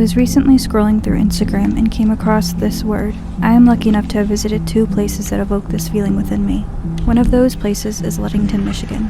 was recently scrolling through Instagram and came across this word. I am lucky enough to have visited 2 places that evoke this feeling within me. One of those places is Ludington, Michigan.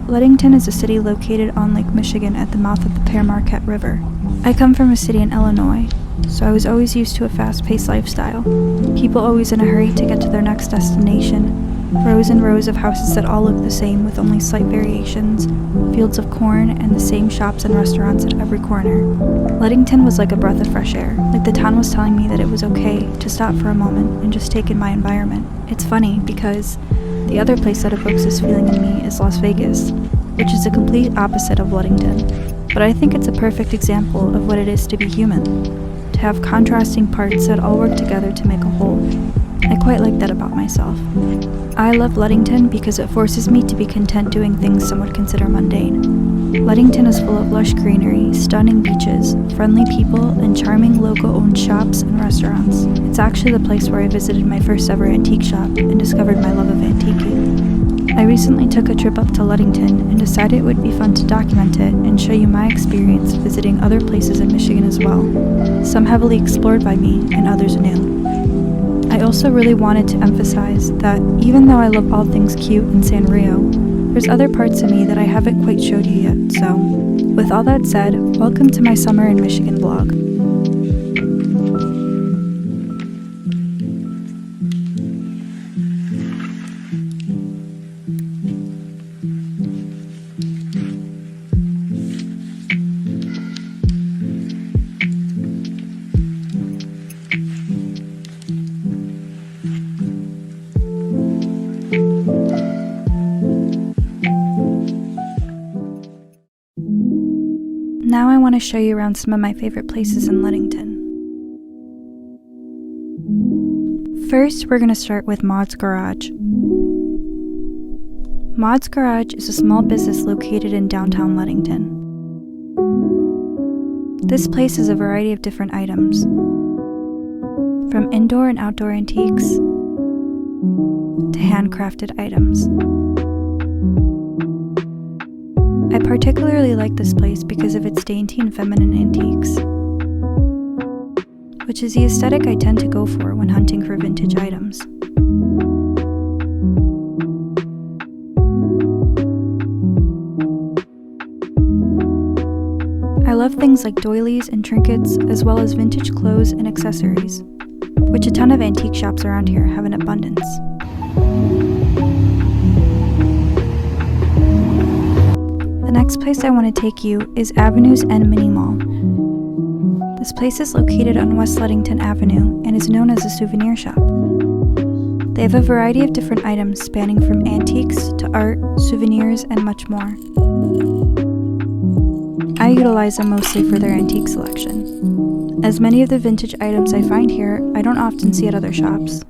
Ludington is a city located on Lake Michigan at the mouth of the Pere Marquette River. I come from a city in Illinois, so I was always used to a fast-paced lifestyle. People always in a hurry to get to their next destination. Rows and rows of houses that all look the same with only slight variations, fields of corn, and the same shops and restaurants at every corner. Ludington was like a breath of fresh air, like the town was telling me that it was okay to stop for a moment and just take in my environment. It's funny because the other place that evokes this feeling in me is Las Vegas, which is the complete opposite of Ludington. But I think it's a perfect example of what it is to be human, to have contrasting parts that all work together to make a whole. I quite like that about myself. I love Ludington because it forces me to be content doing things some would consider mundane. Ludington is full of lush greenery, stunning beaches, friendly people, and charming local-owned shops and restaurants. It's actually the place where I visited my first ever antique shop and discovered my love of antiquing. I recently took a trip up to Ludington and decided it would be fun to document it and show you my experience visiting other places in Michigan as well, some heavily explored by me and others new. I also really wanted to emphasize that even though I love all things cute in Sanrio, there's other parts of me that I haven't quite showed you yet, so with all that said, welcome to my Summer in Michigan vlog. Now I want to show you around some of my favorite places in Ludington. First, we're going to start with Maude's Garage. Maude's Garage is a small business located in downtown Ludington. This place has a variety of different items, from indoor and outdoor antiques to handcrafted items. I particularly like this place because of its dainty and feminine antiques, which is the aesthetic I tend to go for when hunting for vintage items. I love things like doilies and trinkets, as well as vintage clothes and accessories, which a ton of antique shops around here have in abundance. The next place I want to take you is Avenue's End Mini Mall. This place is located on West Ludington Avenue and is known as a souvenir shop. They have a variety of different items spanning from antiques to art, souvenirs, and much more. I utilize them mostly for their antique selection, as many of the vintage items I find here I don't often see at other shops.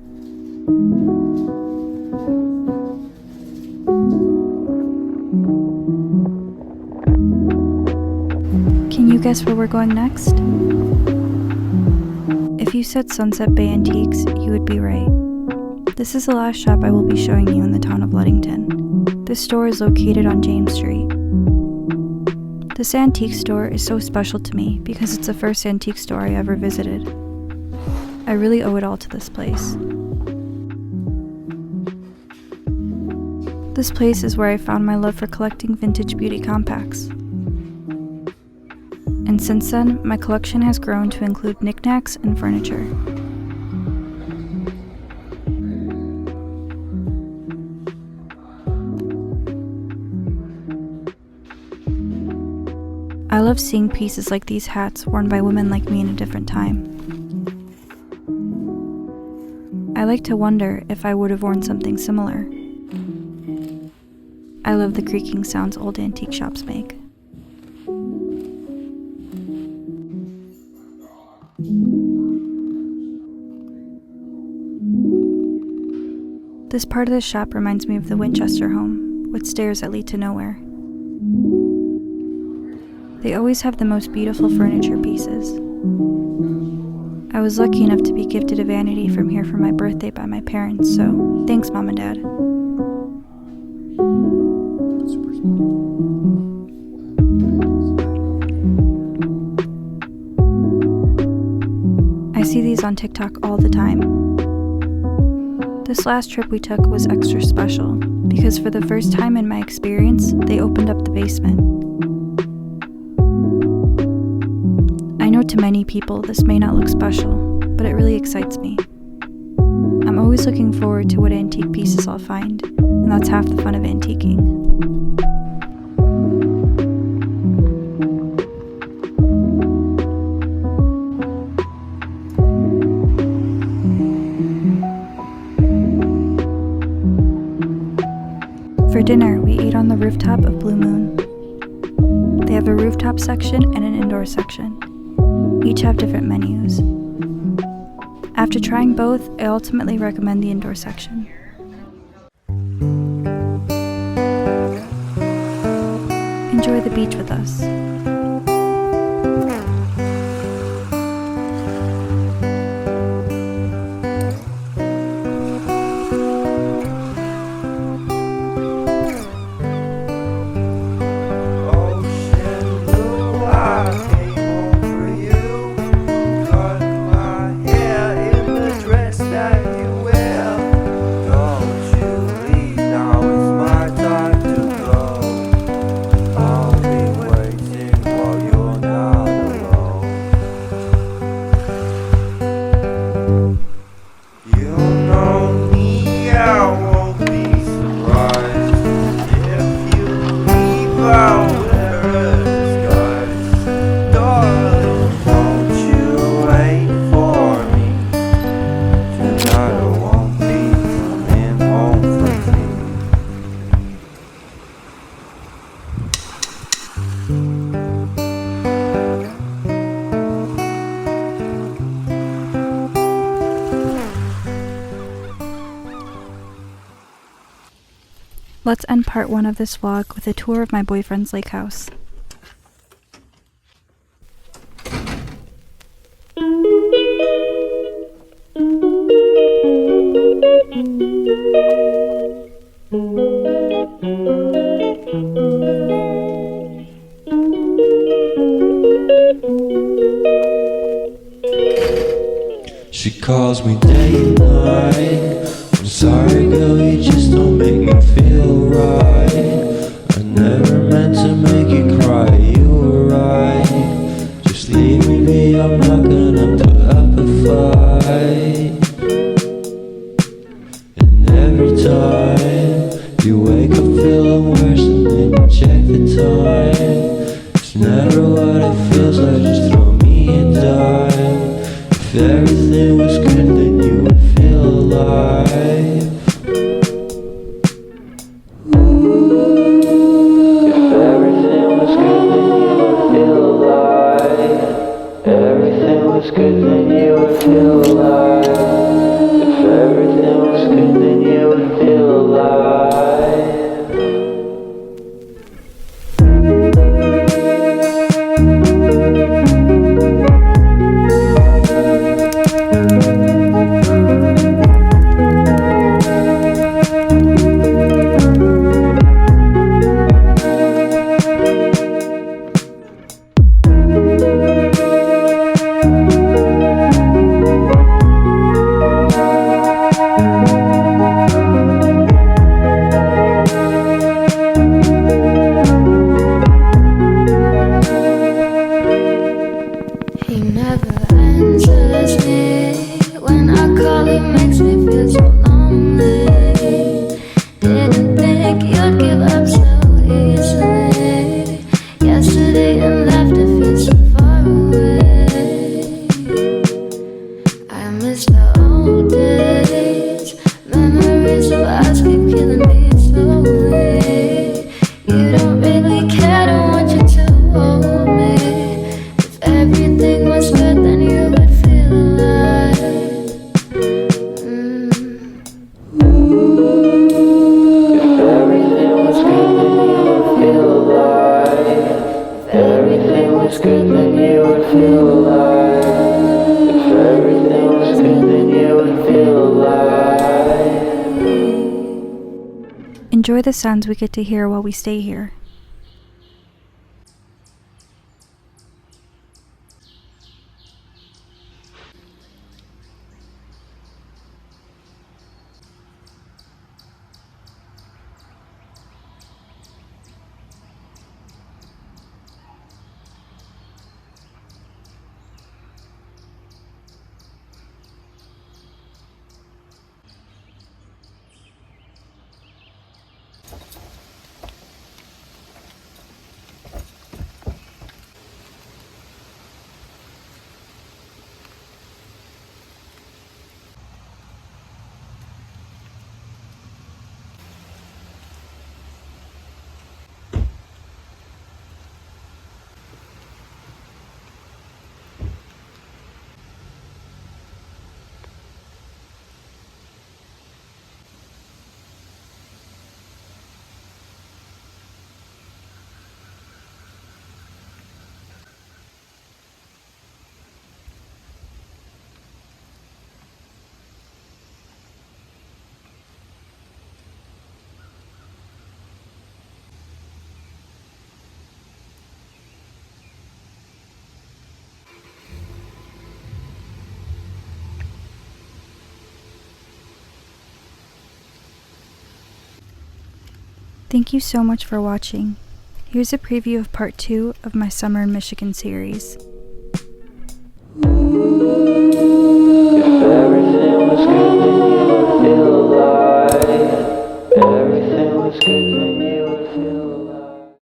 Can you guess where we're going next? If you said Sunset Bay Antiques, you would be right. This is the last shop I will be showing you in the town of Ludington. This store is located on James Street. This antique store is so special to me because it's the first antique store I ever visited. I really owe it all to this place. This place is where I found my love for collecting vintage beauty compacts. And since then, my collection has grown to include knickknacks and furniture. I love seeing pieces like these hats worn by women like me in a different time. I like to wonder if I would have worn something similar. I love the creaking sounds old antique shops make. This part of the shop reminds me of the Winchester home, with stairs that lead to nowhere. They always have the most beautiful furniture pieces. I was lucky enough to be gifted a vanity from here for my birthday by my parents, so thanks, Mom and Dad. videos on TikTok all the time. This last trip we took was extra special because for the first time in my experience, they opened up the basement. I know to many people this may not look special, but it really excites me. I'm always looking forward to what antique pieces I'll find, and that's half the fun of antiquing. For dinner, we ate on the rooftop of Blue Moon. They have a rooftop section and an indoor section. Each have different menus. After trying both, I ultimately recommend the indoor section. Enjoy the beach with us. Let's end part 1 of this vlog with a tour of my boyfriend's lake house. She calls me day and night. I'm sorry girl, you just don't make me feel right. I never meant to make you cry, you were right. Just leave me be, I'm not gonna put up a fight. And every time you wake up feeling worse and then you check the time. It's never what it feels like, just throw me a dime. If everything was good then you would feel alive. If everything was good then you would feel alive. Everything was good then you would feel alive. If everything was good then you would feel alive. Enjoy the sounds we get to hear while we stay here. Thank you so much for watching. Here's a preview of part 2 of my Summer in Michigan series.